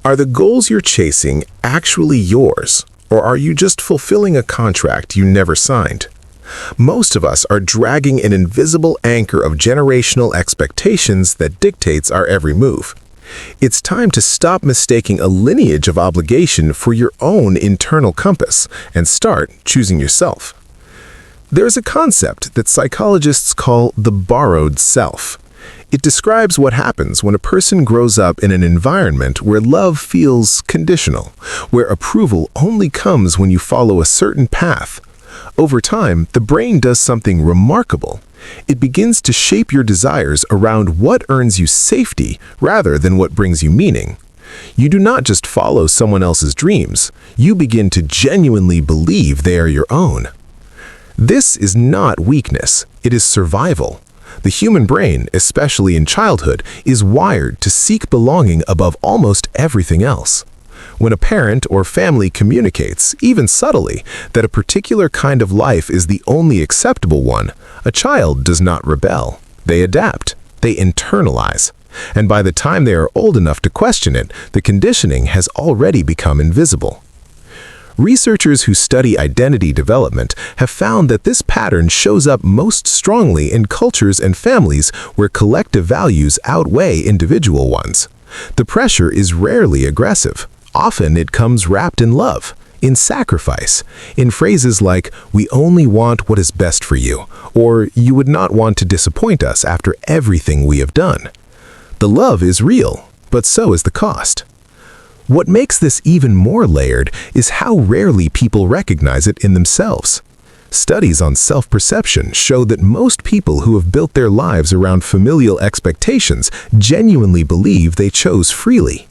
Are the goals you're chasing actually yours, or are you just fulfilling a contract you never signed? Most of us are dragging an invisible anchor of generational expectations that dictates our every move. It's time to stop mistaking a lineage of obligation for your own internal compass and start choosing yourself. There's a concept that psychologists call the borrowed self. It describes what happens when a person grows up in an environment where love feels conditional, where approval only comes when you follow a certain path. Over time, the brain does something remarkable. It begins to shape your desires around what earns you safety rather than what brings you meaning. You do not just follow someone else's dreams, you begin to genuinely believe they are your own. This is not weakness, it is survival. The human brain, especially in childhood, is wired to seek belonging above almost everything else. When a parent or family communicates, even subtly, that a particular kind of life is the only acceptable one, a child does not rebel. They adapt. They internalize. And by the time they are old enough to question it, the conditioning has already become invisible. Researchers who study identity development have found that this pattern shows up most strongly in cultures and families where collective values outweigh individual ones. The pressure is rarely aggressive. Often it comes wrapped in love, in sacrifice, in phrases like, "We only want what is best for you," or "You would not want to disappoint us after everything we have done." The love is real, but so is the cost. What makes this even more layered is how rarely people recognize it in themselves. Studies on self-perception show that most people who have built their lives around familial expectations genuinely believe they chose freely.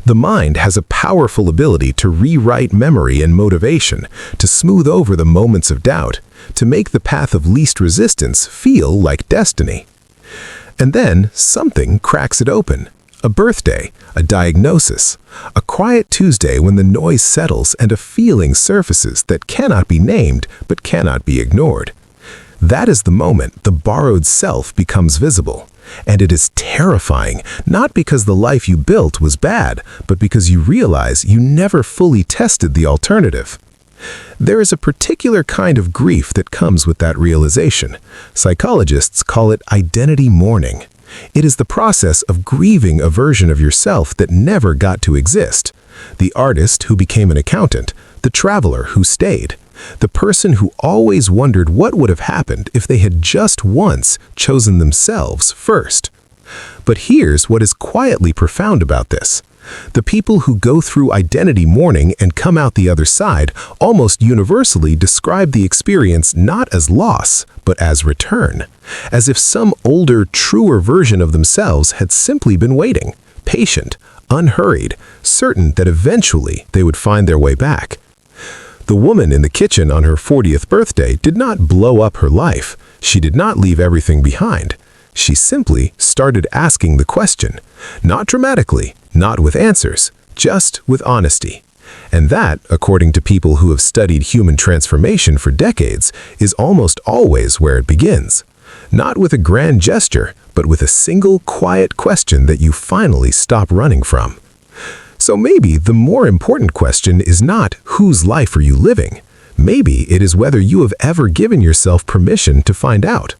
The mind has a powerful ability to rewrite memory and motivation, to smooth over the moments of doubt, to make the path of least resistance feel like destiny. And then something cracks it open. A birthday, a diagnosis, a quiet Tuesday when the noise settles and a feeling surfaces that cannot be named but cannot be ignored. That is the moment the borrowed self becomes visible. And it is terrifying, not because the life you built was bad, but because you realize you never fully tested the alternative. There is a particular kind of grief that comes with that realization. Psychologists call it identity mourning. It is the process of grieving a version of yourself that never got to exist. The artist who became an accountant, the traveler who stayed, the person who always wondered what would have happened if they had just once chosen themselves first. But here's what is quietly profound about this. The people who go through identity mourning and come out the other side almost universally describe the experience not as loss, but as return, as if some older, truer version of themselves had simply been waiting, patient, unhurried, certain that eventually they would find their way back. The woman in the kitchen on her 40th birthday did not blow up her life. She did not leave everything behind. She simply started asking the question, not dramatically, not with answers, just with honesty. And that, according to people who have studied human transformation for decades, is almost always where it begins. Not with a grand gesture, but with a single quiet question that you finally stop running from. So maybe the more important question is not whose life are you living? Maybe it is whether you have ever given yourself permission to find out.